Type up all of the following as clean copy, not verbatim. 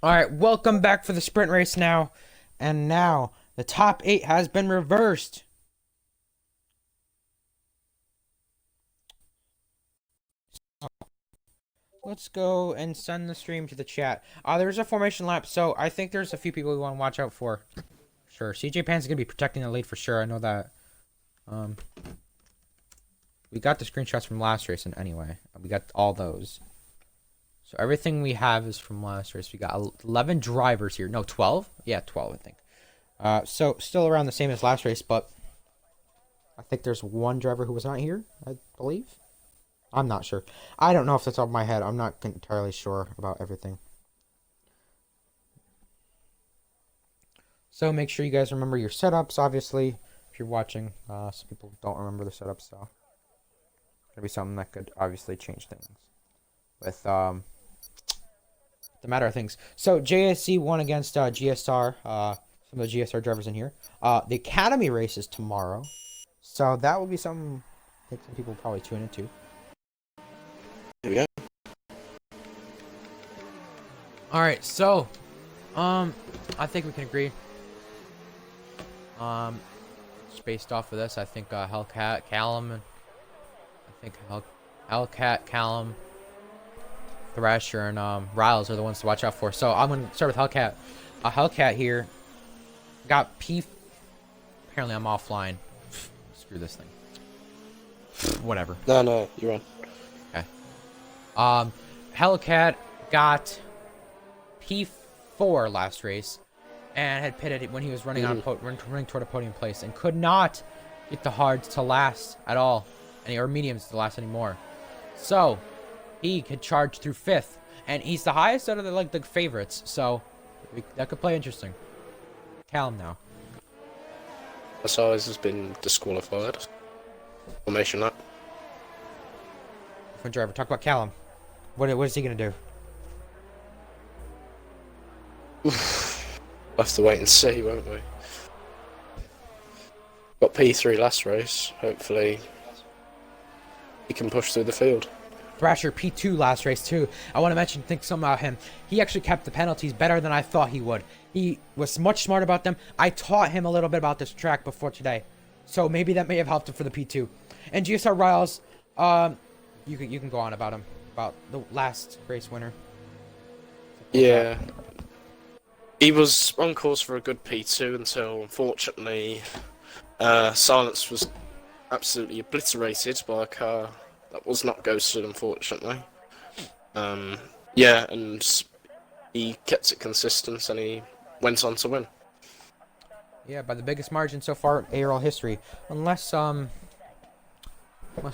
All right, welcome back for the sprint race now. And now the top 8 has been reversed. Let's go and send the stream to the chat. There's a formation lap, so I think there's a few people we want to watch out for. Sure, CJ Pan's going to be protecting the lead for sure. I know that. We got the screenshots from last race, and anyway, we got all those. So everything we have is from last race. We got 11 drivers here. No, 12? Yeah, 12, I think. So still around the same as last race, but I think there's one driver who was not here, I believe. I'm not sure. I don't know if that's off my head. I'm not entirely sure about everything. So make sure you guys remember your setups, obviously, if you're watching. Some people don't remember the setups, so it'll be something that could obviously change things with the matter of things. So JSC won against GSR. Some of the GSR drivers in here. The Academy race is tomorrow, so that will be something I think some people will probably tune into. Here we go. All right, so I think we can agree. Just based off of this, I think Hellcat, Callum, and I think Hellcat, Callum, Thrasher, and Riles are the ones to watch out for. So I'm gonna start with Hellcat. Hellcat here got P. Apparently, I'm offline. Screw this thing. Whatever. No, you're on. Okay. Hellcat got P4 last race and had pitted when he was running running toward a podium place and could not get the hards to last at all, or mediums to last anymore. So he could charge through 5th, and he's the highest out of the favorites. So that could play interesting. Callum now. Size has been disqualified. Formation lap. Front driver. Talk about Callum. What is he gonna do? We'll have to wait and see, won't we? Got P3 last race. Hopefully he can push through the field. Thrasher P2 last race too. I want to think something about him. He actually kept the penalties better than I thought he would. He was much smart about them. I taught him a little bit about this track before today, so maybe that may have helped him for the P2. And GSR Riles, you can go on about him, about the last race winner. Yeah, he was on course for a good P2 until, unfortunately, Silence was absolutely obliterated by a car that was not ghosted, unfortunately. Yeah, and he kept it consistent and he went on to win. Yeah, by the biggest margin so far in ARL history. Unless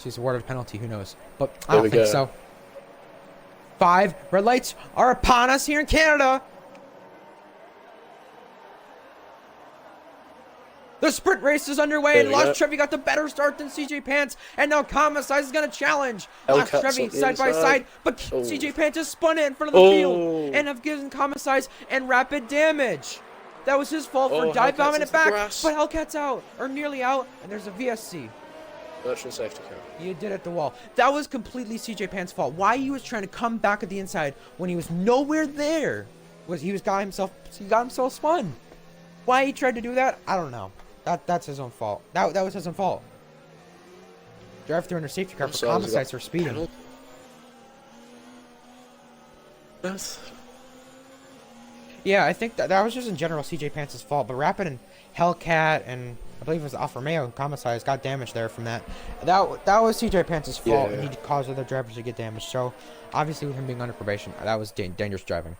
he's awarded a penalty, who knows. But I don't think so. 5 red lights are upon us here in Canada. The sprint race is underway, and Lost Trevi got the better start than CJ Pants, and now Comasize is going to challenge Lost Trevi side by side, but CJ Pants just spun it in front of the field and have given Comasize and rapid damage. That was his fault for dive bombing it back, but Hellcat's out, or nearly out, and there's a VSC. Virtual safety car. You did at the wall. That was completely CJ Pants' fault. Why he was trying to come back at the inside when he was nowhere there was he got himself spun. Why he tried to do that, I don't know. That's his own fault. That was his own fault. Drive through under safety car for Comasize for speeding. Yeah, I think that was just in general CJ Pants' fault, but Rapid and Hellcat and I believe it was Alfa Romeo and Comasize got damaged there from that. That was CJ Pants' fault, and he caused other drivers to get damaged. So obviously, with him being under probation, that was dangerous driving.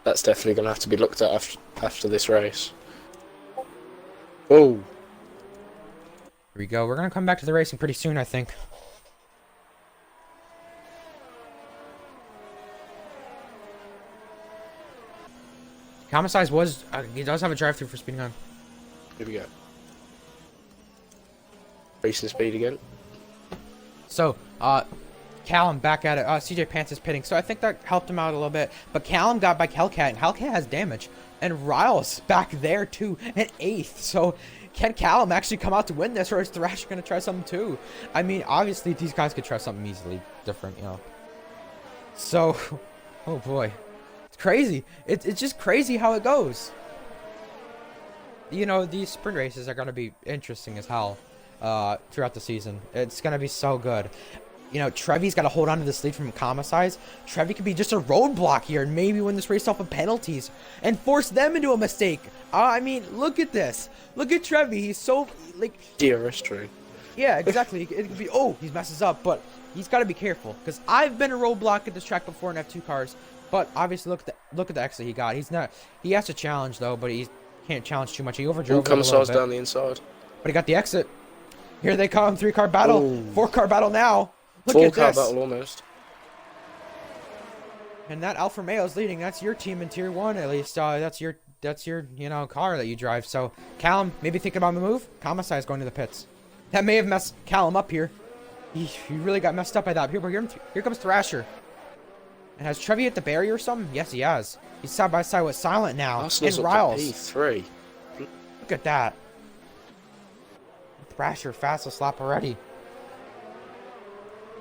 That's definitely going to have to be looked at after this race. Oh. Here we go. We're going to come back to the racing pretty soon, I think. Comasize he does have a drive-through for speeding on. Here we go. Racing speed again. So, Callum back at it. CJ Pants is pitting, so I think that helped him out a little bit. But Callum got by Hellcat, and Hellcat has damage. And Riles back there, too, at 8th. So, can Callum actually come out to win this, or is Thrasher going to try something, too? I mean, obviously, these guys could try something easily different, you know. So, oh boy. It's crazy. It's just crazy how it goes. You know, these sprint races are going to be interesting as hell throughout the season. It's going to be so good. You know, Trevi's got to hold on to this lead from Kamasi's. Trevi could be just a roadblock here and maybe win this race off of penalties and force them into a mistake. I mean, look at this. Look at Trevi. He's so, like... DRS true. Yeah, exactly. It could be, oh, he messes up, but he's got to be careful. Because I've been a roadblock at this track before in F2 cars. But obviously, look at the exit he got. He has to challenge, though, but he can't challenge too much. He overdrove it a little bit. Down the inside. But he got the exit. Here they come. 3-car battle. Ooh. 4-car battle now. Look at this. 4-car battle almost. And that Alfa Romeo's leading. That's your team in Tier 1, at least. That's your car that you drive. So, Callum, maybe think about the move. Kamasai is going to the pits. That may have messed Callum up here. He really got messed up by that. Here comes Thrasher. And has Trevi hit the barrier or something? Yes, he has. He's side by side with Silent now. Arsenal's and up to Riles. P3. Look at that. Thrasher, fastest lap already.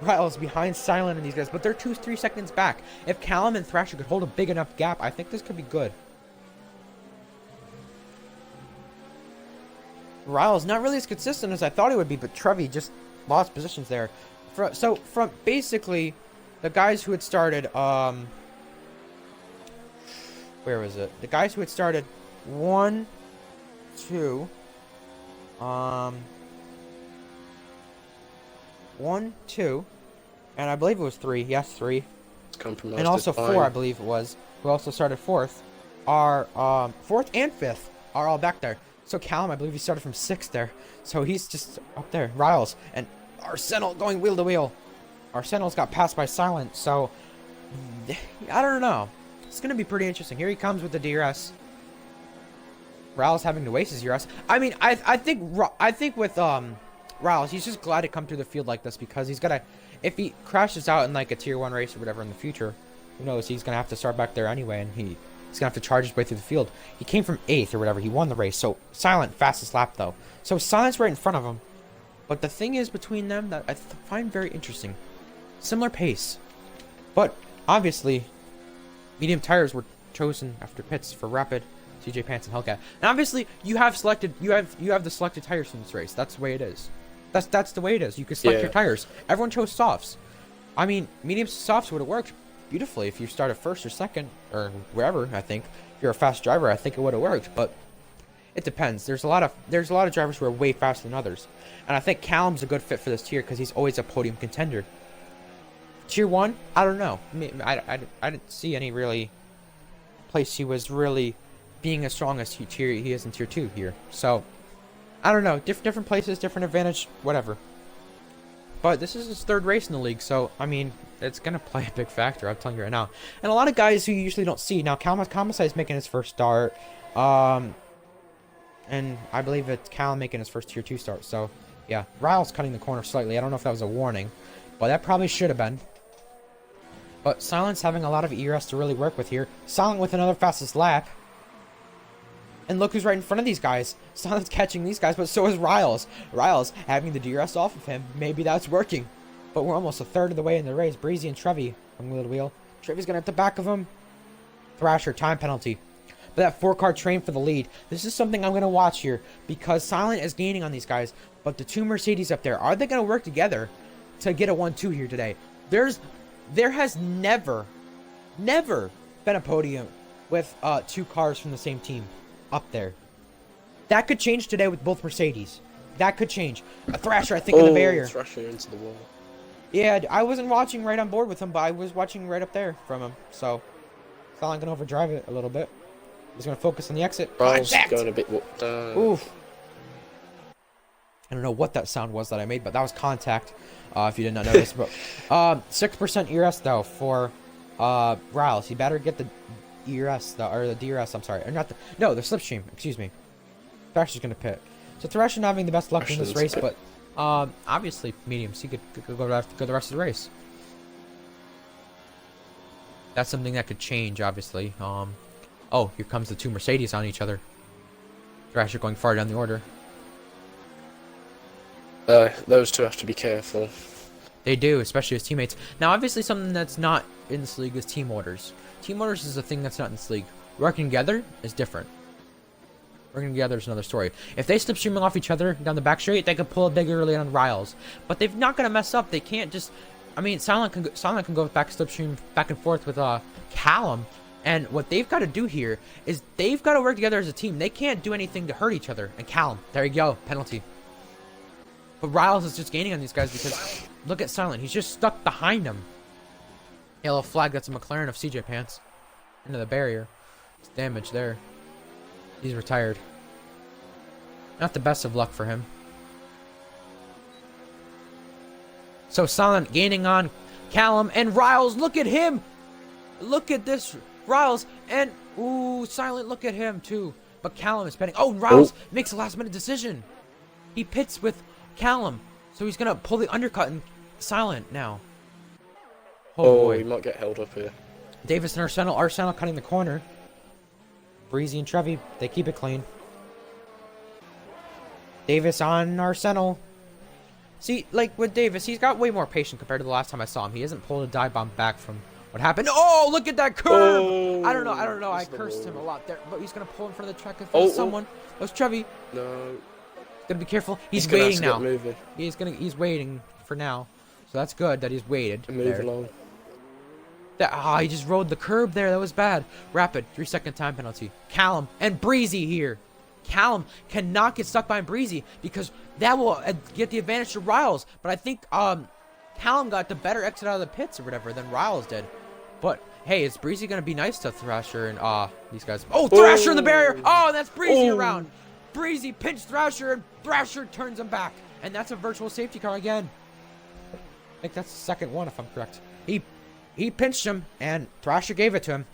Riles behind Silent and these guys, but they're 2-3 seconds back. If Callum and Thrasher could hold a big enough gap, I think this could be good. Riles not really as consistent as I thought he would be, but Trevi just lost positions there. So from basically the guys who had started, where was it? The guys who had started 1, 2, 1, 2, and I believe it was 3. Yes, 3. And also 4, I believe it was. Who also started 4th. Are 4th and 5th are all back there. So Callum, I believe he started from 6th there. So he's just up there. Riles and Arsenal going wheel to wheel. Arsenal's got passed by Silent. So I don't know. It's gonna be pretty interesting. Here he comes with the DRS. Riles having to waste his DRS. I mean, I think with Riles, he's just glad to come through the field like this because he's gotta. If he crashes out in like a Tier 1 race or whatever in the future, who knows? He's gonna have to start back there anyway, and he's gonna have to charge his way through the field. He came from 8th or whatever. He won the race. So Silent fastest lap though. So Silent's right in front of him. But the thing is between them that I find very interesting. Similar pace, but obviously, medium tires were chosen after pits for Rapid, CJ Pants, and Hellcat. And obviously, you have the selected tires from this race. That's the way it is. That's the way it is. You can select your tires. Everyone chose softs. I mean, medium softs would have worked beautifully if you started 1st or 2nd or wherever. I think if you're a fast driver, I think it would have worked. But it depends. There's a lot of drivers who are way faster than others, and I think Callum's a good fit for this tier because he's always a podium contender. Tier 1, I don't know. I didn't see any really place he was really being as strong as he is in Tier 2 here. So I don't know. Different places, different advantage, whatever. But this is his 3rd race in the league, so I mean, it's gonna play a big factor. I'm telling you right now. And a lot of guys who you usually don't see now. Kamasai is making his first start, and I believe it's Callum making his first Tier 2 start. So yeah, Riles cutting the corner slightly. I don't know if that was a warning, but that probably should have been. But Silent's having a lot of ERS to really work with here. Silent with another fastest lap. And look who's right in front of these guys. Silent's catching these guys, but so is Riles. Riles having the DRS off of him. Maybe that's working. But we're almost a third of the way in the race. Breezy and Trevi from wheel to wheel. Trevi's going to hit the back of him. Thrasher, time penalty. But that 4-car train for the lead. This is something I'm going to watch here. Because Silent is gaining on these guys. But the 2 Mercedes up there, are they going to work together to get a 1-2 here today? There has never been a podium with 2 cars from the same team up there. That could change today with both Mercedes. That could change. A Thrasher, I think, in the barrier. Thrasher into the wall. Yeah, I wasn't watching right on board with him, but I was watching right up there from him. So, it's not like I'm going to overdrive it a little bit. He's going to focus on the exit. Riles going a bit whooped down. Oof. I don't know what that sound was that I made, but that was contact. If you did not notice, but 6% ERS though for Riles. He better get the ERS though, or the DRS. I'm sorry, or not the slipstream. Excuse me. Thrasher's gonna pit. So Thrasher not having the best luck in this race, but obviously mediums. He could go the rest of the race. That's something that could change, obviously. Oh, here comes the 2 Mercedes on each other. Thrasher going far down the order. Those 2 have to be careful. They do, especially as teammates. Now, obviously, something that's not in this league is team orders. Team orders is a thing that's not in this league. Working together is different. Working together is another story. If they slipstreaming off each other down the back straight, they could pull a big early on Riles. But they're not going to mess up. They can't just... I mean, Silent can go back slipstream back and forth with Callum. And what they've got to do here is they've got to work together as a team. They can't do anything to hurt each other. And Callum, there you go, penalty. But Riles is just gaining on these guys because look at Silent. He's just stuck behind him. Yellow flag, that's a McLaren of CJ Pants. Into the barrier. It's damage there. He's retired. Not the best of luck for him. So Silent gaining on Callum and Riles. Look at him. Look at this. Riles and ooh, Silent, look at him too. But Callum is betting. Oh, Riles makes a last minute decision. He pits with Callum. So he's gonna pull the undercut and Silent now. Oh boy. He might get held up here. Davis and Arsenal. Arsenal cutting the corner. Breezy and Trevi, they keep it clean. Davis on Arsenal. See, like with Davis, he's got way more patience compared to the last time I saw him. He hasn't pulled a dive bomb back from what happened. Oh, look at that curve! Oh, I don't know. I cursed him a lot there, but he's gonna pull in front of the track if someone. That was Trevi. No. Gotta be careful. He's gonna waiting now. Moving. He's waiting for now. So that's good that he's waited. Move along. He just rode the curb there. That was bad. Rapid 3-second time penalty. Callum and Breezy here. Callum cannot get stuck behind Breezy because that will get the advantage to Riles. But I think Callum got the better exit out of the pits or whatever than Riles did. But hey, is Breezy gonna be nice to Thrasher and these guys? Oh, Thrasher in the barrier. Oh, that's Breezy around. Breezy pinched Thrasher and Thrasher turns him back, and that's a virtual safety car again. I think that's the second one if I'm correct. He pinched him, and Thrasher gave it to him.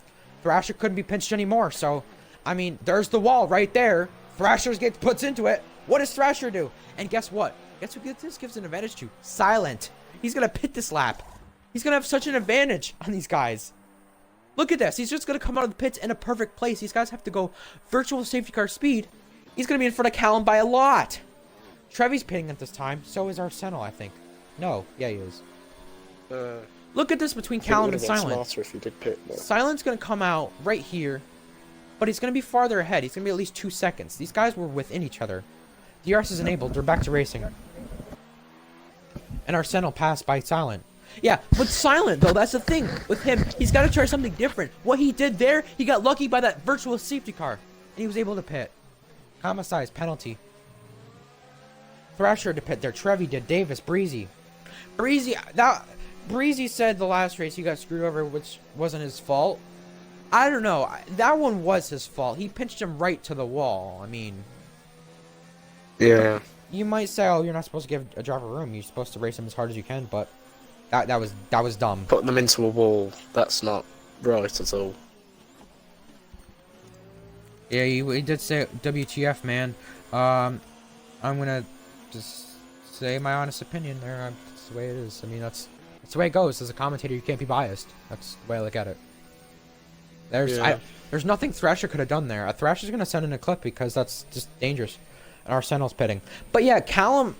Thrasher couldn't be pinched anymore, so, I mean, there's the wall right there. Thrasher puts into it. What does Thrasher do? And guess what? Guess who this gives an advantage to? Silent. He's going to pit this lap. He's going to have such an advantage on these guys. Look at this. He's just going to come out of the pits in a perfect place. These guys have to go virtual safety car speed. He's going to be in front of Callum by a lot. Trevi's pitting at this time. So is Arsenal, I think. No. Yeah, he is. Look at this between Callum and Silent. If he did pit more. Silent's going to come out right here, but he's going to be farther ahead. He's going to be at least 2 seconds. These guys were within each other. DRS is enabled. They're back to racing. And Arsenal passed by Silent. Yeah, but Silent, though, that's the thing with him. He's got to try something different. What he did there, he got lucky by that virtual safety car, and he was able to pit. Homicide's penalty. Thrasher to pit there. Trevi did. Davis, Breezy. Breezy said the last race he got screwed over, which wasn't his fault. I don't know. That one was his fault. He pinched him right to the wall. I mean... Yeah. You might say, oh, you're not supposed to give a driver room. You're supposed to race him as hard as you can, but... That was dumb. Putting them into a wall, that's not right at all. Yeah, he did say WTF, man. I'm gonna just say my honest opinion there. That's the way it is. I mean, that's the way it goes. As a commentator, you can't be biased. That's the way I look at it. There's nothing Thrasher could have done there. Thrasher's gonna send in a clip because that's just dangerous. And Arsenal's pitting. But yeah, Callum,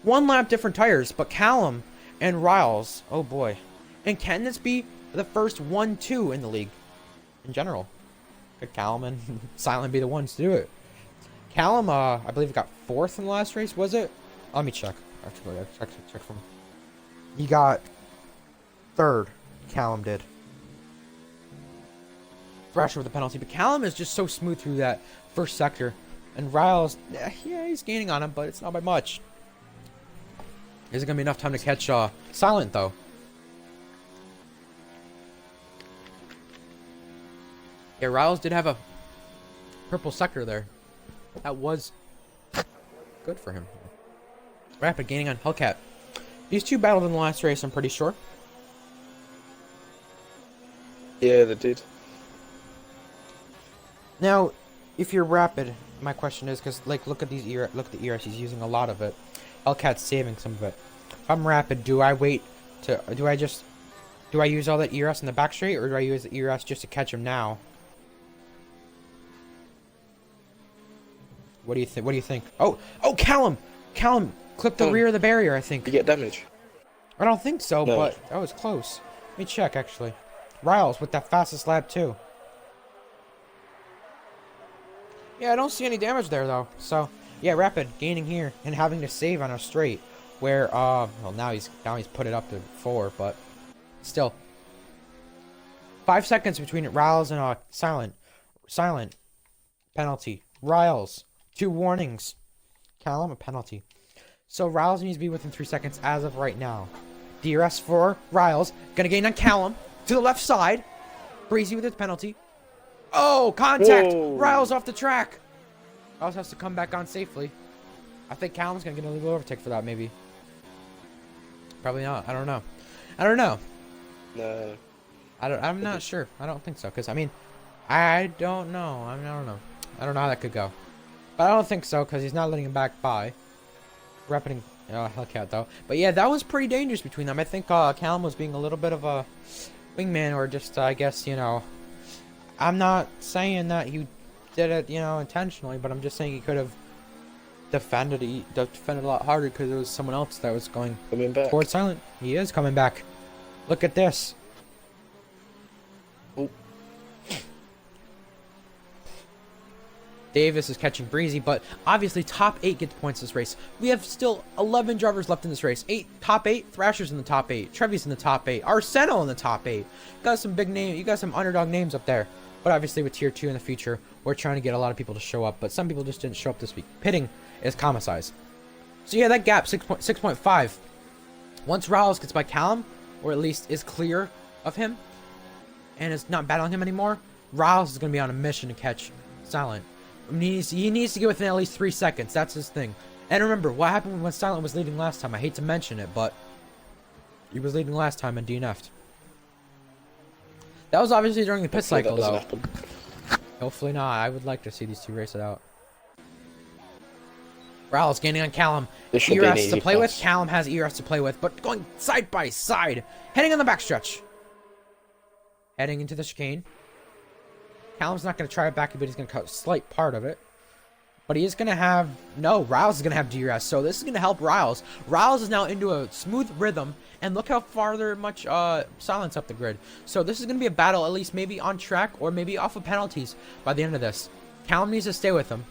one lap different tires, but Callum and Riles, oh boy. And can this be the first 1-2 in the league in general? Could Callum and Silent be the ones to do it? Callum, I believe, got 4th in the last race, was it? Let me check. Actually, check from. He got 3rd. Callum did. Thrasher with the penalty, but Callum is just so smooth through that first sector. And Riles, yeah, he's gaining on him, but it's not by much. Isn't gonna be enough time to catch Silent though. Yeah, Riles did have a purple sector there. That was good for him. Rapid gaining on Hellcat. These two battled in the last race, I'm pretty sure. Yeah, they did. Now, if you're Rapid, my question is, because like look at the ERS, he's using a lot of it. Hellcat's saving some of it. If I'm Rapid, do I use all that ERS in the back straight, or do I use the ERS just to catch him now? What do you think? Oh, Callum clipped the rear of the barrier, I think. You get damage. I don't think so, No. but that was close. Let me check, actually. Riles with that fastest lap, too. Yeah, I don't see any damage there, though. So, yeah, Rapid gaining here and having to save on a straight. Where, well, now he's put it up to 4, but still. 5 seconds between Riles and Silent. Silent. Penalty. Riles. 2 warnings. Callum, a penalty. So Riles needs to be within 3 seconds as of right now. DRS for Riles. Gonna gain on Callum. To the left side. Breezy with his penalty. Oh, contact! Whoa. Riles off the track. Riles has to come back on safely. I think Callum's gonna get a legal overtake for that, maybe. Probably not. I don't know. I don't know. No. I'm not sure. I don't think so. Because, I mean, I don't know. I don't know. I don't know how that could go. But I don't think so, because he's not letting him back by. Repping Hellcat, though. But, yeah, that was pretty dangerous between them. I think Callum was being a little bit of a wingman, or just, I guess, you know... I'm not saying that he did it, you know, intentionally, but I'm just saying he could have defended a lot harder because there was someone else that was going towards Silent. He is coming back. Look at this. Oh. Davis is catching Breezy, but obviously top 8 gets points this race. We have still 11 drivers left in this race. Top 8, Thrasher's in the top 8, Trevi's in the top 8, Arsenal in the top 8. You got some big names, you got some underdog names up there. But obviously with tier 2 in the future, we're trying to get a lot of people to show up, but some people just didn't show up this week. Pitting is comma size. So yeah, that gap, 6.5. Once Riles gets by Callum, or at least is clear of him, and is not battling him anymore, Riles is going to be on a mission to catch Silent. I mean, he needs to get within at least 3 seconds. That's his thing. And remember, what happened when Silent was leading last time? I hate to mention it, but he was leading last time and DNF'd. That was obviously during the pit cycle, though. Hopefully not. I would like to see these two race it out. Riles gaining on Callum. ERS to play with. Callum has ERS to play with, but going side by side. Heading on the backstretch. Heading into the chicane. Callum's not going to try it back, but he's going to cut a slight part of it. But he is going to have... No, Riles is going to have DRS, so this is going to help Riles. Riles is now into a smooth rhythm, and look how farther much silence up the grid. So this is going to be a battle, at least maybe on track, or maybe off of penalties by the end of this. Callum needs to stay with him.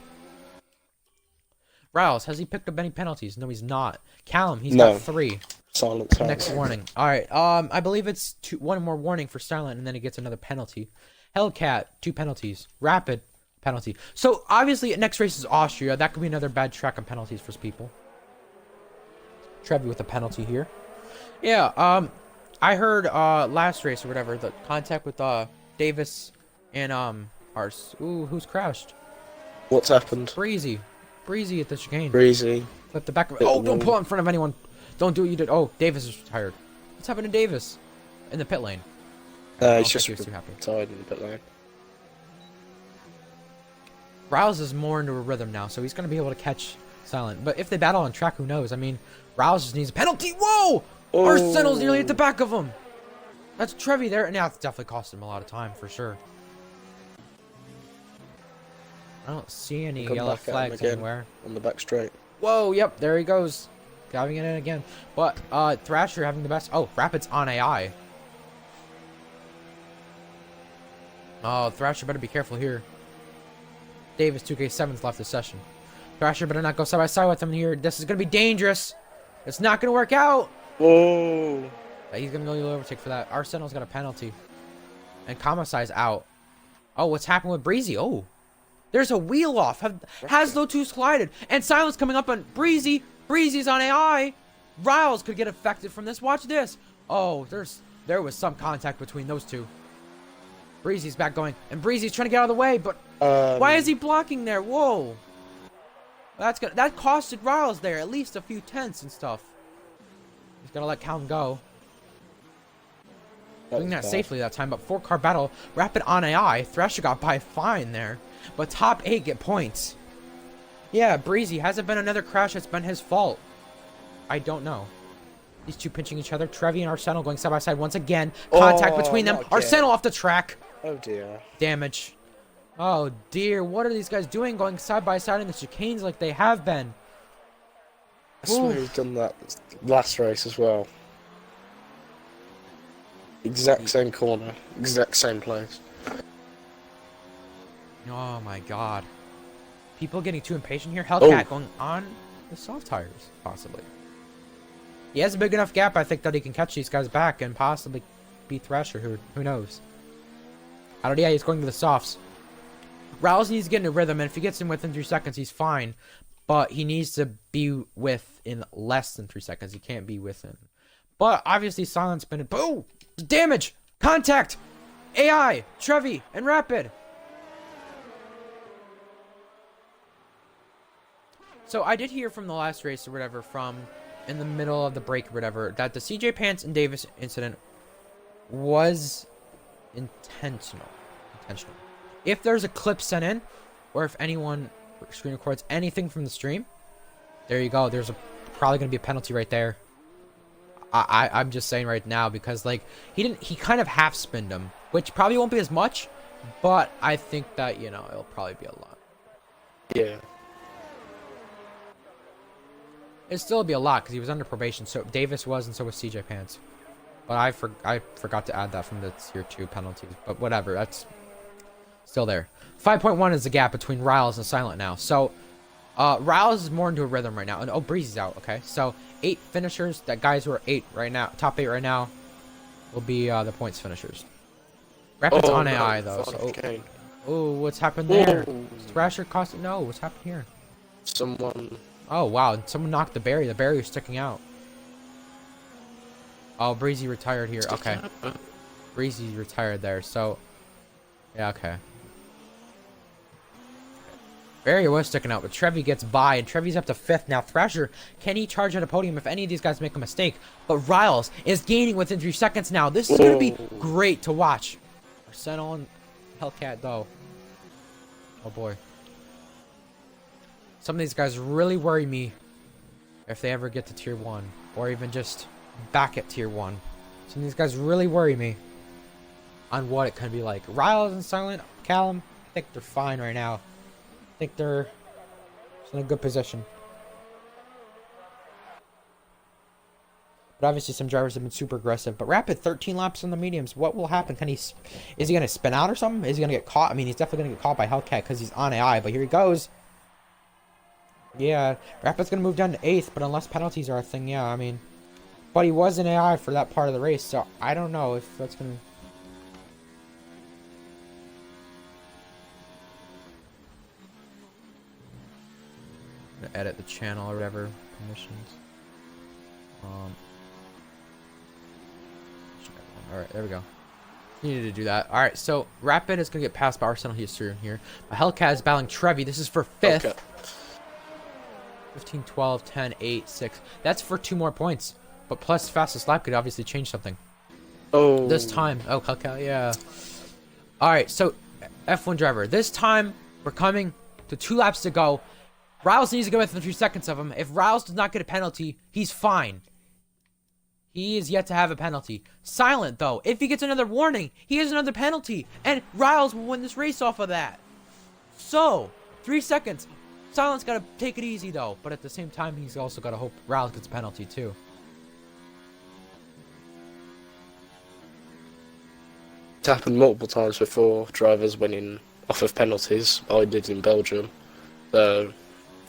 Riles, has he picked up any penalties? No, he's not. Callum, he's got 3. Silence. Next warning. Alright, I believe it's 1 more warning for Silent, and then he gets another penalty. Hellcat, 2 penalties. Rapid, penalty. So, obviously, next race is Austria. That could be another bad track on penalties for people. Trevi with a penalty here. Yeah, I heard, last race or whatever, the contact with, Davis and, ours. Ooh, who's crashed? What's happened? Breezy. Breezy at the chicane. Breezy. Flip the back of it. Oh, don't pull out in front of anyone. Don't do what you did. Oh, Davis is retired. What's happened to Davis? In the pit lane. He's just too happy. tied in the pit lane. Riles is more into a rhythm now, so he's going to be able to catch Silent. But if they battle on track, who knows? I mean, Riles just needs a penalty. Whoa! Oh. Arsenal's nearly at the back of him. That's Trevi there. Now, it's definitely cost him a lot of time, for sure. I don't see any yellow flags anywhere. On the back straight. Whoa, yep, there he goes. Diving it in again. But, Thrasher having the best... Oh, Rapid's on AI. Oh, Thrasher better be careful here. Davis 2K7's left this session. Thrasher better not go side by side with him here. This is going to be dangerous. It's not going to work out. Whoa. He's going to go overtake for that. Arsenal's got a penalty. And Kamasai's out. Oh, what's happened with Breezy? Oh. There's a wheel off. Has those two collided. And Silence coming up on Breezy. Breezy's on AI. Riles could get affected from this. Watch this. Oh, there was some contact between those two. Breezy's back going. And Breezy's trying to get out of the way, but why is he blocking there? Whoa. That costed Riles there at least a few tenths and stuff. He's gonna let Callum go. Doing that safely that time, but 4-car battle. Rapid on AI. Thrasher got by fine there. But top 8 get points. Yeah, Breezy. Hasn't been another crash that's been his fault. I don't know. These two pinching each other. Trevi and Arsenal going side by side once again. Contact between them. Arsenal off the track. Oh dear. Damage. Oh dear. What are these guys doing going side by side in the chicanes like they have been? I swear he's done that last race as well. Exact same corner, exact same place. Oh my god. People getting too impatient here. Oh. Hellcat going on the soft tires, possibly. He has a big enough gap, I think, that he can catch these guys back and possibly beat Thrasher. Who knows? I don't know. Yeah, he's going to the softs. Rouse needs to get in a rhythm, and if he gets in within 3 seconds, he's fine. But he needs to be within less than 3 seconds. He can't be within. But obviously, Silent's been... Boom! Damage! Contact! AI! Trevi! And Rapid! So I did hear from the last race or whatever, from in the middle of the break or whatever, that the CJ Pants and Davis incident was intentional. If there's a clip sent in, or if anyone screen records anything from the stream, there you go. There's probably going to be a penalty right there. I'm just saying right now, because like he kind of half spinned him, which probably won't be as much, but I think that, you know, it'll probably be a lot. Yeah. It'd still be a lot because he was under probation. So Davis was, and so was CJ Pants. But I forgot to add that from the tier 2 penalties. But whatever, that's still there. 5.1 is the gap between Riles and Silent now. So Riles is more into a rhythm right now. And oh, Breezy's out. Okay, so 8 finishers. That guys who are 8 right now, top 8 right now, will be the points finishers. Rapid's on AI though. So oh, what's happened there? Thrasher cost it. No, what's happened here? Someone. Oh, wow. Someone knocked the barrier. The barrier's sticking out. Oh, Breezy retired here. Okay. Breezy retired there. So, yeah, okay. Barrier was sticking out, but Trevi gets by, and Trevi's up to 5th now. Thrasher, can he charge at a podium if any of these guys make a mistake? But Riles is gaining within 3 seconds now. This is going to be great to watch. Arsenal and Hellcat, though. Oh, boy. Some of these guys really worry me if they ever get to tier 1, or even just back at tier 1. Some of these guys really worry me on what it can be like. Riles and Silent, Callum, I think they're fine right now. I think they're in a good position. But obviously some drivers have been super aggressive. But Rapid, 13 laps on the mediums. What will happen? Is he going to spin out or something? Is he going to get caught? I mean, he's definitely going to get caught by Hellcat because he's on AI. But here he goes. Yeah, Rapid's going to move down to 8th, but unless penalties are a thing, yeah, I mean. But he was in AI for that part of the race, so I don't know if that's going to... edit the channel or whatever. Permissions. Alright, there we go. Needed to do that. Alright, so Rapid is going to get passed by Arsenal here. Hellcat is battling Trevi. This is for 5th. Okay. 15, 12, 10, 8, 6. That's for 2 more points. But plus fastest lap could obviously change something. Oh. This time. Oh, Hellcat, yeah. Alright, so F1 driver. This time, we're coming to 2 laps to go. Riles needs to go within 3 seconds of him. If Riles does not get a penalty, he's fine. He is yet to have a penalty. Silent, though. If he gets another warning, he has another penalty. And Riles will win this race off of that. So, 3 seconds. Silent's got to take it easy, though. But at the same time, he's also got to hope Riles gets a penalty, too. It's happened multiple times before, drivers winning off of penalties. I did in Belgium. So,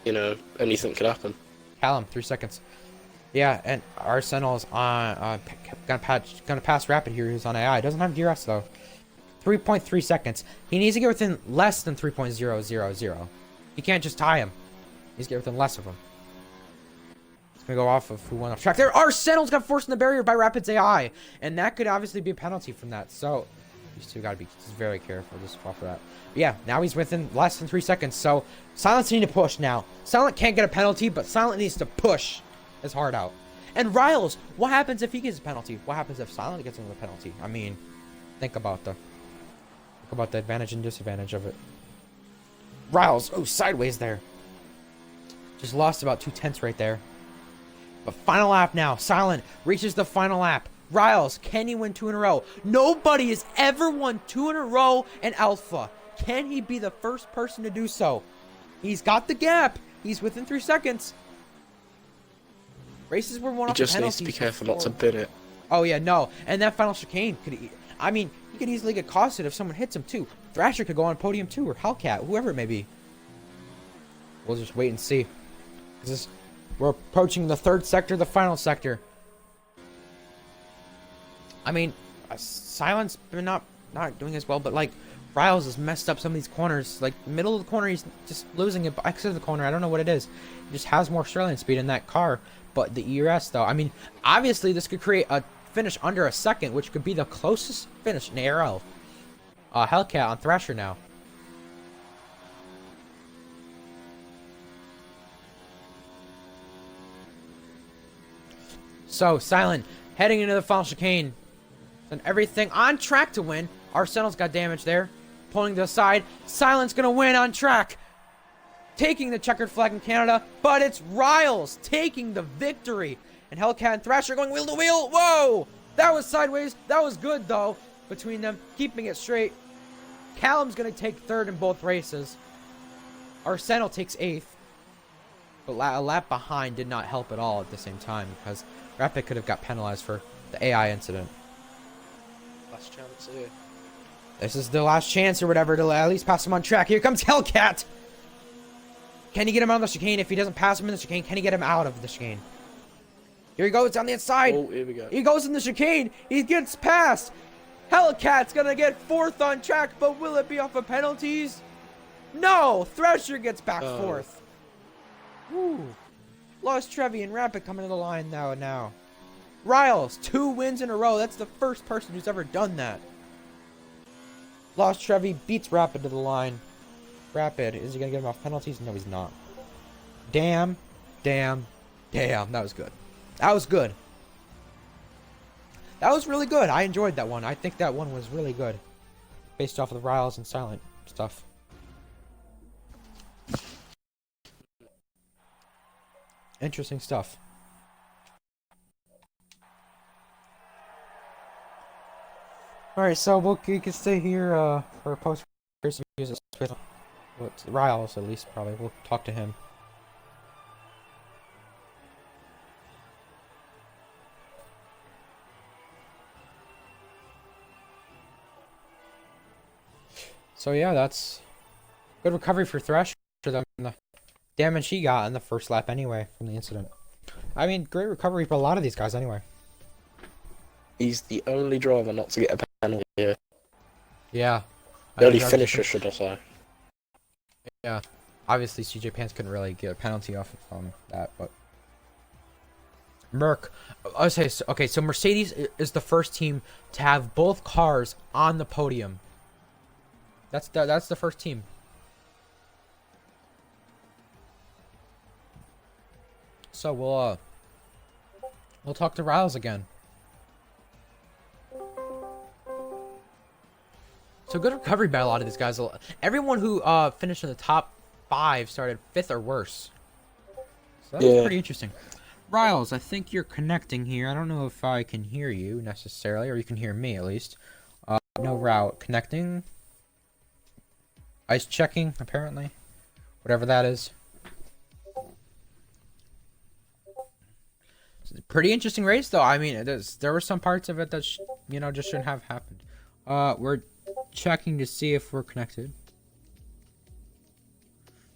you know, anything could happen. Callum, 3 seconds. Yeah, and Arsenal's on gonna pass Rapid here, who's on AI. Doesn't have DRS though. 3.3 seconds. He needs to get within less than 3.000. He can't just tie him. He needs to get within less of him. It's gonna go off of who won off track. There, Arsenal's got forced in the barrier by Rapid's AI, and that could obviously be a penalty from that. So these two gotta be just very careful just off of that. But yeah, now he's within less than 3 seconds. So Silent's need to push now. Silent can't get a penalty, but Silent needs to push his heart out. And Riles, what happens if he gets a penalty? What happens if Silent gets another penalty? I mean, think about the advantage and disadvantage of it. Riles, oh, sideways there. Just lost about 2/10 right there. But final lap now. Silent reaches the final lap. Riles, can he win 2 in a row? Nobody has ever won 2 in a row in Alpha. Can he be the first person to do so? He's got the gap. He's within 3 seconds. Races were won off penalties. He just needs to be careful not to bin it. Oh yeah, no. And that final chicane could, I mean, he could easily get costed if someone hits him too. Thrasher could go on podium too, or Hellcat, whoever it may be. We'll just wait and see. We're approaching the third sector, the final sector. I mean, Silence been not doing as well, but like Riles has messed up some of these corners. Like middle of the corner, he's just losing it. But exit of the corner, I don't know what it is. He just has more Australian speed in that car. But the ERS though, I mean, obviously this could create a finish under a second, which could be the closest finish in ARL. Hellcat on Thrasher now. So Silent heading into the final chicane. And everything on track to win. Arsenal's got damage there. Pulling to the side. Silent's gonna win on track. Taking the checkered flag in Canada. But it's Riles taking the victory. And Hellcat and Thrasher going wheel to wheel. Whoa! That was sideways. That was good though. Between them. Keeping it straight. Callum's gonna take third in both races. Arsenal takes eighth. But a lap behind did not help at all at the same time. Because Rapid could have got penalized for the AI incident. Last chance here. This is the last chance or whatever to at least pass him on track. Here comes Hellcat. Can he get him out of the chicane? If he doesn't pass him in the chicane, can he get him out of the chicane? Here he goes down the inside. Oh, here we go. He goes in the chicane. He gets past. Hellcat's gonna get fourth on track, but will it be off of penalties? No. Thrasher gets back fourth. Woo. Lost Trevi and Rapid coming to the line now. Riles, 2 wins in a row. That's the first person who's ever done that. Lost Trevi beats Rapid to the line. Rapid, is he going to get him off penalties? No, he's not. Damn. That was good. That was good. That was really good. I enjoyed that one. I think that one was really good. Based off of the Riles and Silent stuff. Interesting stuff. Alright, so we can stay here for post-race reviews with Riles, at least, probably. We'll talk to him. So yeah, that's good recovery for Thrasher, though. The damage he got in the first lap anyway from the incident. I mean, great recovery for a lot of these guys anyway. He's the only driver not to get a penalty here. Yeah. The only finisher, should I say. Yeah. Obviously, CJ Pants couldn't really get a penalty off of that, but... Merc. Okay, so Mercedes is the first team to have both cars on the podium. That's the first team. So we'll talk to Riles again. So good recovery by a lot of these guys. Everyone who finished in the top 5 started 5th or worse. So that's pretty interesting. Riles, I think you're connecting here. I don't know if I can hear you necessarily, or you can hear me at least. No route connecting. Ice checking, apparently. Whatever that is. Pretty interesting race, though. I mean, there were some parts of it that just shouldn't have happened. We're checking to see if we're connected.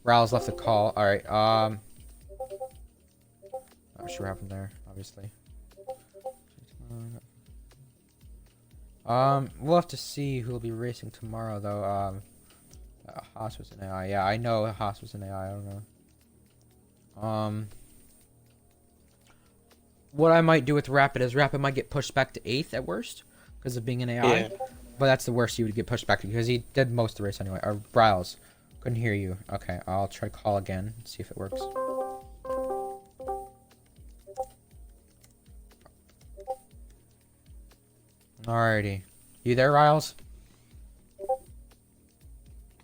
Riles left a call. All right. Not sure what happened there. Obviously. We'll have to see who will be racing tomorrow, though. Haas was an AI. Yeah, I know Haas was an AI. I don't know. What I might do with Rapid is Rapid might get pushed back to 8th at worst because of being an AI. Yeah. But that's the worst he would get pushed back to because he did most of the race anyway. Or Riles. Couldn't hear you. Okay, I'll try to call again. See if it works. Alrighty. You there, Riles?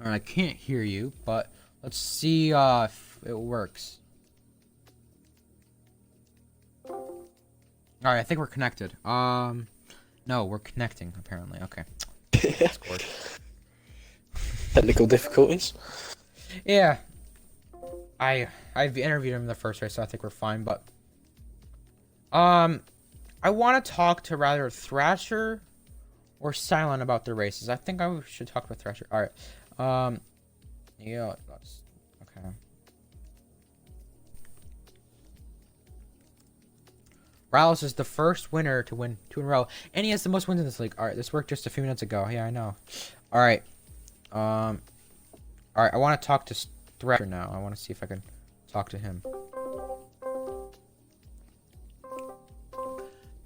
Alright, I can't hear you, but let's see if it works. Alright, I think we're connected. No, we're connecting, apparently. Okay. Technical difficulties? Yeah. I've interviewed him in the first race, so I think we're fine, but... I want to talk to rather Thrasher or Silent about the races. I think I should talk about Thrasher. All right. Yeah. That's okay. Rallis is the first winner to win 2 in a row, and he has the most wins in this league. All right, this worked just a few minutes ago. Yeah, I know. All right. All right. I want to talk to Thrasher now. I want to see if I can talk to him.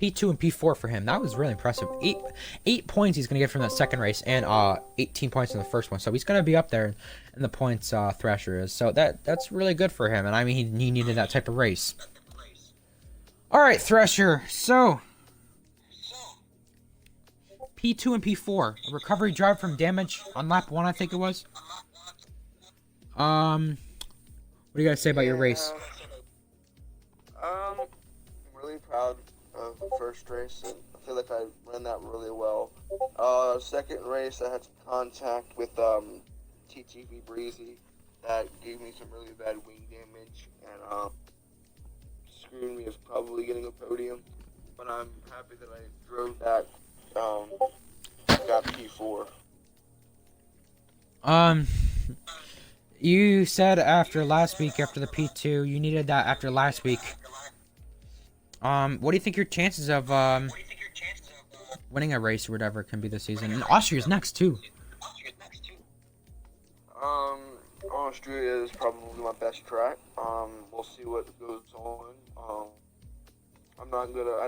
P2 and P4 for him. That was really impressive. Eight points he's gonna get from that second race, and 18 points in the first one. So he's gonna be up there in the points. Thrasher is. So that's really good for him. And I mean, he needed that type of race. All right, Thrasher. So P2 and P4, a recovery drive from damage on lap 1, I think it was. What do you guys say about your race? I'm really proud of the first race, and I feel like I ran that really well. Second race, I had some contact with TTV Breezy that gave me some really bad wing damage, and screwed me of probably getting a podium. But I'm happy that I drove that, got P4. You said after last week, after the P2, you needed that after last week. What do you think your chances of winning a race or whatever can be this season? And Austria's next too. Austria is probably my best track. We'll see what goes on. I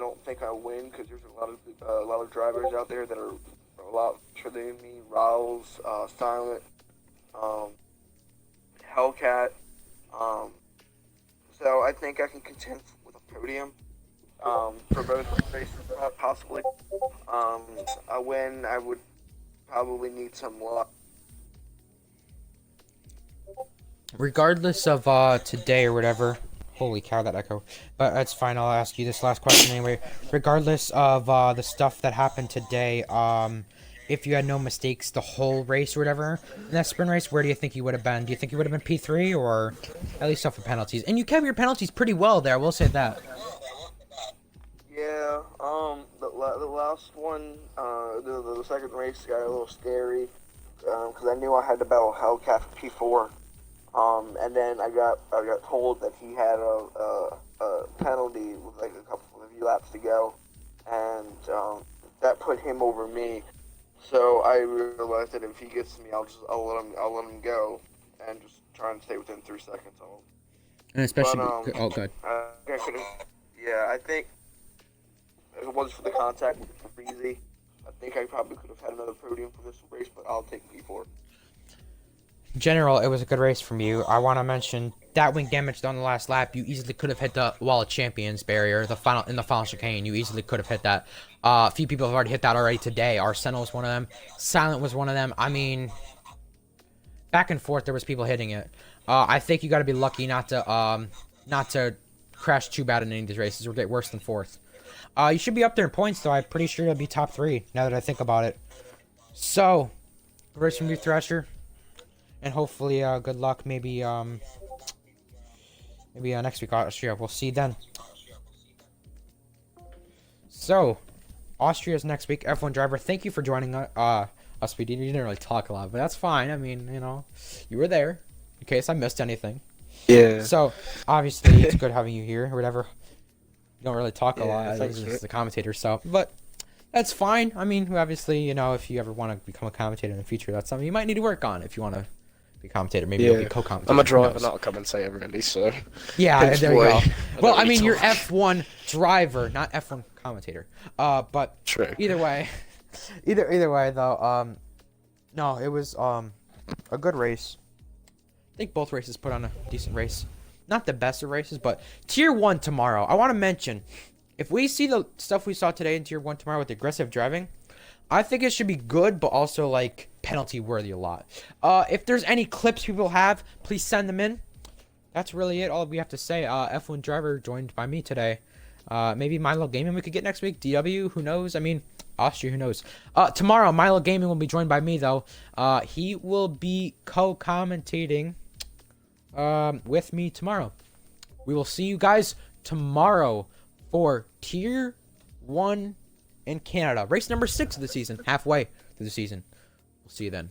don't think I win because there's a lot of drivers out there that are a lot better than me. Raoul's, Silent, Hellcat. So I think I can contend with a podium. For both races, possibly. A win, I would probably need some luck. Regardless of today or whatever. Holy cow, that echo. But that's fine, I'll ask you this last question anyway. Regardless of the stuff that happened today, if you had no mistakes the whole race or whatever, in that sprint race, where do you think you would have been? Do you think you would have been P3 or at least off of penalties? And you kept your penalties pretty well there, I will say that. Yeah, the last one, the second race got a little scary, because I knew I had to battle Hellcat for P4. And then I got told that he had a penalty with like a couple of laps to go, and that put him over me. So I realized that if he gets me, I'll let him go, and just try and stay within 3 seconds. And especially, oh god. I think if it wasn't for the contact with Breezy, I think I probably could have had another podium for this race, but I'll take P4. In general, it was a good race from you. I want to mention that wing damage on the last lap. You easily could have hit the Wall of Champions barrier, in the final chicane. You easily could have hit that. A few people have already hit that already today. Arsenal was one of them. Silent was one of them. I mean, back and forth, there was people hitting it. I think you got to be lucky not to crash too bad in any of these races or get worse than 4th. You should be up there in points, though. I'm pretty sure you'll be top 3 now that I think about it. So, good race from you, Thrasher. And hopefully, good luck. Maybe next week, Austria. We'll see then. So, Austria's next week. F1 driver, thank you for joining us. We didn't really talk a lot, but that's fine. I mean, you know, you were there in case I missed anything. Yeah. So, obviously, it's good having you here or whatever. You don't really talk a lot. Thanks, This is the commentator, so. But that's fine. I mean, obviously, you know, if you ever want to become a commentator in the future, that's something you might need to work on if you want to be a commentator. Maybe you'll be co-commentator. I'm a driver, not a commentator, really, so... Yeah, there you go. Well, I mean, you're talk. F1 driver, not F1 commentator. But True. Either way, either way, though, no, it was, a good race. I think both races put on a decent race. Not the best of races, but Tier 1 tomorrow. I want to mention, if we see the stuff we saw today in Tier 1 tomorrow with aggressive driving, I think it should be good, but also, like, penalty worthy a lot. If there's any clips people have, please send them in. That's really it. All we have to say. F1 driver joined by me today. Maybe Milo Gaming we could get next week. DW, who knows? I mean, Austria, who knows? Tomorrow, Milo Gaming will be joined by me, though. He will be co-commentating with me tomorrow. We will see you guys tomorrow for Tier won in Canada. Race number 6 of the season, halfway through the season. We'll see you then.